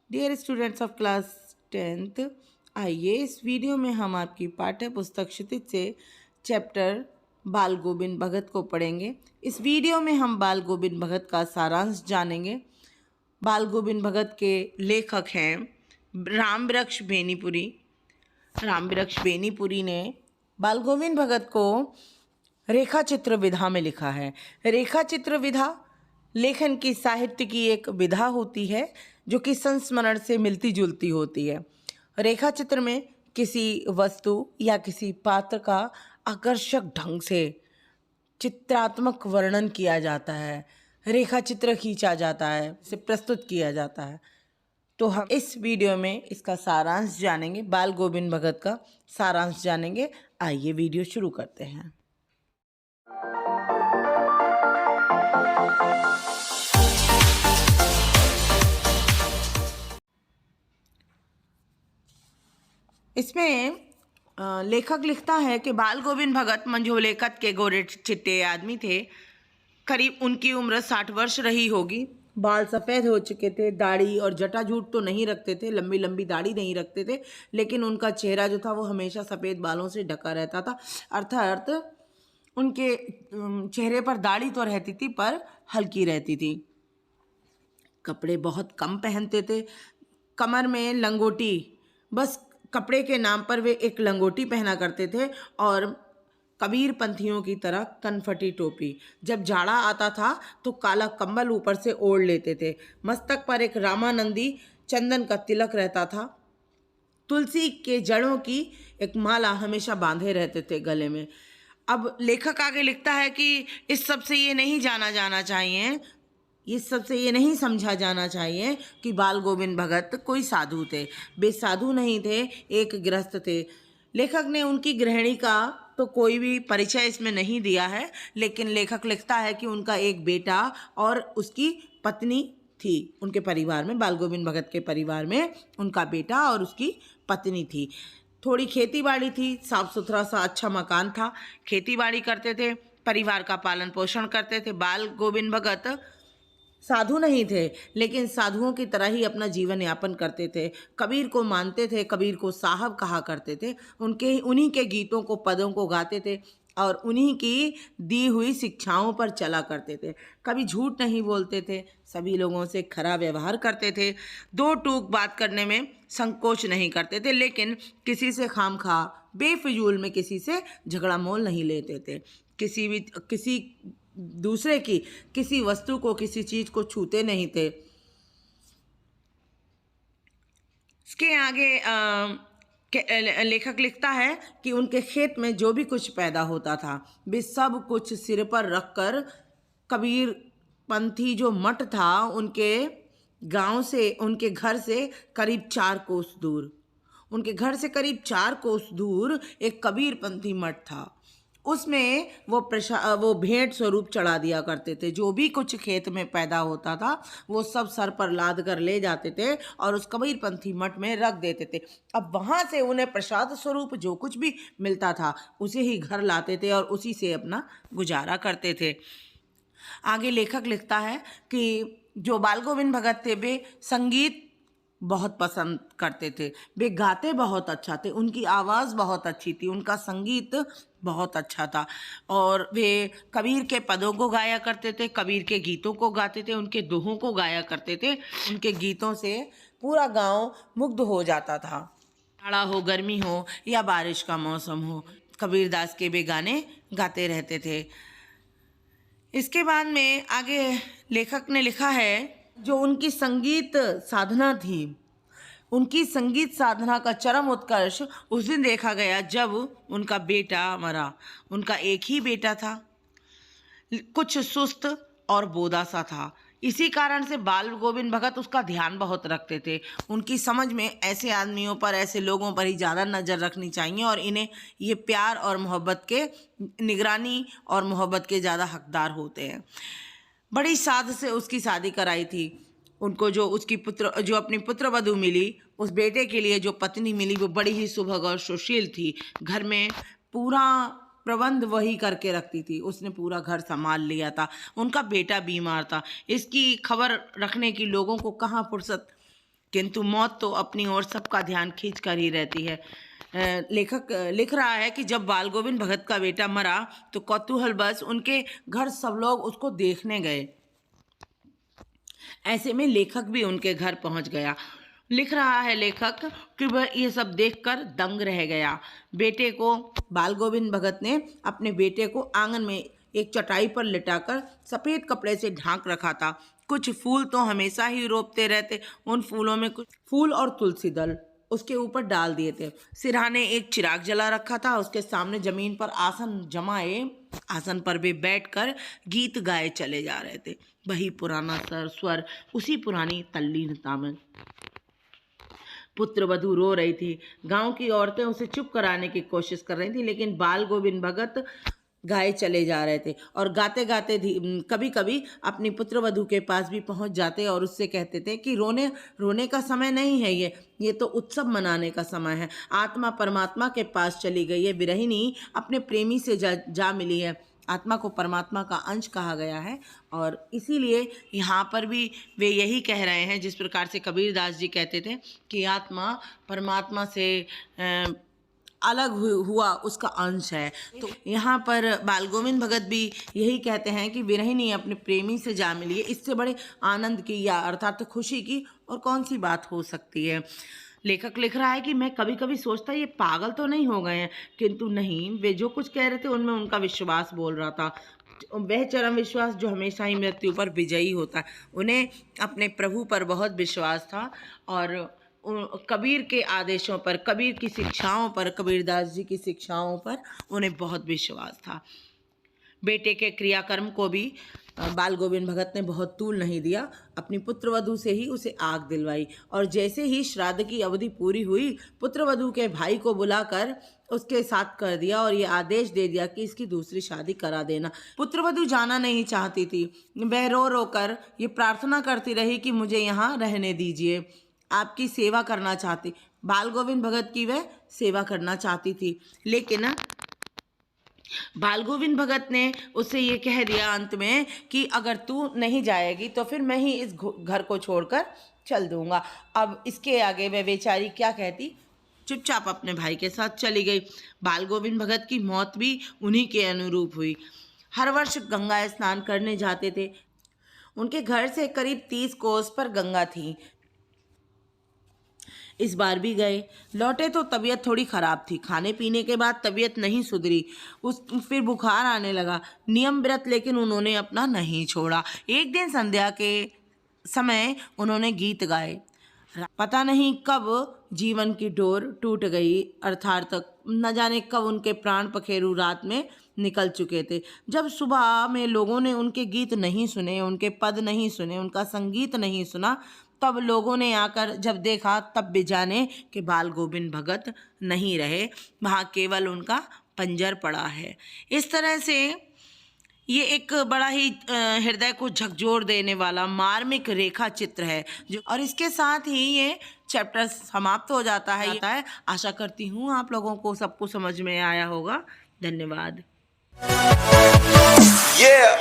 Dear students of class 10th, आइए इस video में हम आपकी पाठ्य पुस्तक क्षितिज से चैप्टर बाल गोविंद भगत को पढ़ेंगे। इस वीडियो में हम बाल गोविंद भगत का सारांश जानेंगे। बाल गोविंद भगत के लेखक हैं रामवृक्ष बेनीपुरी। रामवृक्ष बेनीपुरी ने बाल गोविंद भगत को रेखा चित्र विधा में लिखा है। रेखा चित्र विधा लेखन की साहित्य की एक विधा होती है जो कि संस्मरण से मिलती जुलती होती है। रेखा चित्र में किसी वस्तु या किसी पात्र का आकर्षक ढंग से चित्रात्मक वर्णन किया जाता है, रेखा चित्र खींचा जाता है, इसे प्रस्तुत किया जाता है। तो हम इस वीडियो में इसका सारांश जानेंगे, बाल गोविंद भगत का सारांश जानेंगे। आइए वीडियो शुरू करते हैं। इसमें लेखक लिखता है कि बाल गोविंद भगत मंझोलेकत के गोरे चिट्टे आदमी थे। करीब उनकी उम्र 60 वर्ष रही होगी। बाल सफ़ेद हो चुके थे, दाढ़ी और जटाजूट तो नहीं रखते थे, लंबी लंबी दाढ़ी नहीं रखते थे, लेकिन उनका चेहरा जो था वो हमेशा सफ़ेद बालों से ढका रहता था। अर्थात उनके चेहरे पर दाढ़ी तो रहती थी पर हल्की रहती थी। कपड़े बहुत कम पहनते थे। कमर में लंगोटी, बस कपड़े के नाम पर वे एक लंगोटी पहना करते थे और कबीर पंथियों की तरह कनफटी टोपी। जब जाड़ा आता था तो काला कंबल ऊपर से ओढ़ लेते थे। मस्तक पर एक रामानंदी चंदन का तिलक रहता था। तुलसी के जड़ों की एक माला हमेशा बांधे रहते थे गले में। अब लेखक आगे लिखता है कि इस सब से ये नहीं जाना जाना चाहिए, इस सब से ये नहीं समझा जाना चाहिए कि बाल गोविंद भगत कोई साधु थे। वे साधु नहीं थे, एक गृहस्थ थे। लेखक ने उनकी गृहिणी का तो कोई भी परिचय इसमें नहीं दिया है, लेकिन लेखक लिखता है कि उनका एक बेटा और उसकी पत्नी थी। उनके परिवार में, बाल गोविंद भगत के परिवार में उनका बेटा और उसकी पत्नी थी। थोड़ी खेती बाड़ी थी, साफ सुथरा सा अच्छा मकान था, खेती बाड़ी करते थे, परिवार का पालन पोषण करते थे। बाल गोविंद भगत साधु नहीं थे, लेकिन साधुओं की तरह ही अपना जीवन यापन करते थे। कबीर को मानते थे, कबीर को साहब कहा करते थे। उन्हीं के गीतों को, पदों को गाते थे और उन्हीं की दी हुई शिक्षाओं पर चला करते थे। कभी झूठ नहीं बोलते थे, सभी लोगों से खरा व्यवहार करते थे, दो टूक बात करने में संकोच नहीं करते थे, लेकिन किसी से खामखा बेफिजूल में किसी से झगड़ा मोल नहीं लेते थे। किसी दूसरे की किसी वस्तु को, किसी चीज को छूते नहीं थे। इसके आगे लेखक लिखता है कि उनके खेत में जो भी कुछ पैदा होता था वे सब कुछ सिर पर रखकर कबीर पंथी जो मठ था उनके गांव से, उनके घर से करीब 4 कोस दूर, उनके घर से करीब 4 कोस दूर एक कबीर पंथी मठ था। उसमें वो भेंट स्वरूप चढ़ा दिया करते थे। जो भी कुछ खेत में पैदा होता था वो सब सर पर लाद कर ले जाते थे और उस कबीरपंथी मठ में रख देते थे। अब वहाँ से उन्हें प्रसाद स्वरूप जो कुछ भी मिलता था उसे ही घर लाते थे और उसी से अपना गुजारा करते थे। आगे लेखक लिखता है कि जो बाल गोविंद भगत थे वे संगीत बहुत पसंद करते थे, वे गाते बहुत अच्छा थे, उनकी आवाज़ बहुत अच्छी थी, उनका संगीत बहुत अच्छा था और वे कबीर के पदों को गाया करते थे, कबीर के गीतों को गाते थे, उनके दोहों को गाया करते थे। उनके गीतों से पूरा गांव मुग्ध हो जाता था। जाड़ा हो, गर्मी हो या बारिश का मौसम हो, कबीरदास के वे गाने गाते रहते थे। इसके बाद में आगे लेखक ने लिखा है जो उनकी संगीत साधना थी, उनकी संगीत साधना का चरम उत्कर्ष उस दिन देखा गया जब उनका बेटा मरा। उनका एक ही बेटा था, कुछ सुस्त और बोदा सा था। इसी कारण से बाल गोविंद भगत उसका ध्यान बहुत रखते थे। उनकी समझ में ऐसे आदमियों पर, ऐसे लोगों पर ही ज़्यादा नज़र रखनी चाहिए और इन्हें ये प्यार और मोहब्बत के, निगरानी और मोहब्बत के ज़्यादा हकदार होते हैं। बड़ी साध से उसकी शादी कराई थी। उनको जो अपनी पुत्र वधू मिली, उस बेटे के लिए जो पत्नी मिली वो बड़ी ही सुभग और सुशील थी। घर में पूरा प्रबंध वही करके रखती थी, उसने पूरा घर संभाल लिया था। उनका बेटा बीमार था, इसकी खबर रखने की लोगों को कहाँ फुर्सत। किंतु मौत तो अपनी ओर सबका ध्यान खींच कर ही रहती है। लेखक लिख रहा है कि जब बाल गोविंद भगत का बेटा मरा तो कौतूहलवश उनके घर सब लोग उसको देखने गए। ऐसे में लेखक भी उनके घर पहुंच गया। लिख रहा है लेखक कि वह ये सब देखकर दंग रह गया। बेटे को बाल गोविंद भगत ने अपने बेटे को आंगन में एक चटाई पर लिटाकर सफेद कपड़े से ढांक रखा था। कुछ फूल तो हमेशा ही रोपते रहते, उन फूलों में कुछ फूल और तुलसी दल उसके ऊपर डाल दिए थे। सिरहाने एक चिराग जला रखा था। उसके सामने जमीन पर आसन जमाए, आसन पर वे बैठकर गीत गाए चले जा रहे थे। वही पुराना स्वर, उसी पुरानी तल्लीनता में। पुत्र वधू रो रही थी। गांव की औरतें उसे चुप कराने की कोशिश कर रही थी, लेकिन बाल गोविंद भगत गाए चले जा रहे थे और गाते गाते कभी कभी अपनी पुत्र वधू के पास भी पहुंच जाते और उससे कहते थे कि रोने का समय नहीं है, ये तो उत्सव मनाने का समय है। आत्मा परमात्मा के पास चली गई है, विरहिणी अपने प्रेमी से जा मिली है। आत्मा को परमात्मा का अंश कहा गया है और इसीलिए यहाँ पर भी वे यही कह रहे हैं जिस प्रकार से कबीरदास जी कहते थे कि आत्मा परमात्मा से अलग हुआ उसका अंश है। तो यहाँ पर बाल गोविंद भगत भी यही कहते हैं कि विरहिणी अपने प्रेमी से जा मिली है। इससे बड़े आनंद की या अर्थात खुशी की और कौन सी बात हो सकती है। लेखक लिख रहा है कि मैं कभी कभी सोचता ये पागल तो नहीं हो गए हैं, किंतु नहीं, वे जो कुछ कह रहे थे उनमें उनका विश्वास बोल रहा था। वह चरम विश्वास जो हमेशा ही मृत्यु पर विजयी होता है। उन्हें अपने प्रभु पर बहुत विश्वास था और कबीर के आदेशों पर, कबीर की शिक्षाओं पर, कबीरदास जी की शिक्षाओं पर उन्हें बहुत विश्वास था। बेटे के क्रियाकर्म को भी बाल गोविंद भगत ने बहुत तूल नहीं दिया। अपनी पुत्र वधू से ही उसे आग दिलवाई और जैसे ही श्राद्ध की अवधि पूरी हुई, पुत्र वधू के भाई को बुलाकर उसके साथ कर दिया और ये आदेश दे दिया कि इसकी दूसरी शादी करा देना। पुत्र वधू जाना नहीं चाहती थी। वह रो रो कर ये प्रार्थना करती रही कि मुझे यहाँ रहने दीजिए, आपकी सेवा करना चाहती। बाल गोविंद भगत की वह सेवा करना चाहती थी, लेकिन बाल गोविंद भगत ने उससे ये कह दिया अंत में कि अगर तू नहीं जाएगी तो फिर मैं ही इस घर को छोड़कर चल दूंगा। अब इसके आगे वह बेचारी क्या कहती, चुपचाप अपने भाई के साथ चली गई। बाल गोविंद भगत की मौत भी उन्हीं के अनुरूप हुई। हर वर्ष गंगा स्नान करने जाते थे। उनके घर से करीब 30 कोस पर गंगा थी। इस बार भी गए, लौटे तो तबीयत थोड़ी ख़राब थी। खाने पीने के बाद तबीयत नहीं सुधरी, फिर बुखार आने लगा। नियम व्रत लेकिन उन्होंने अपना नहीं छोड़ा। एक दिन संध्या के समय उन्होंने गीत गाए। पता नहीं कब जीवन की डोर टूट गई, अर्थात न जाने कब उनके प्राण पखेरु रात में निकल चुके थे। जब सुबह में लोगों ने उनके गीत नहीं सुने, उनके पद नहीं सुने, उनका संगीत नहीं सुना, तब लोगों ने आकर जब देखा तब भी जाने कि बाल गोविंद भगत नहीं रहे, वहाँ केवल उनका पंजर पड़ा है। इस तरह से ये एक बड़ा ही हृदय को झकझोर देने वाला मार्मिक रेखा चित्र है जो, और इसके साथ ही ये चैप्टर समाप्त हो जाता है। आशा करती हूँ आप लोगों को सबको समझ में आया होगा। धन्यवाद। Yeah.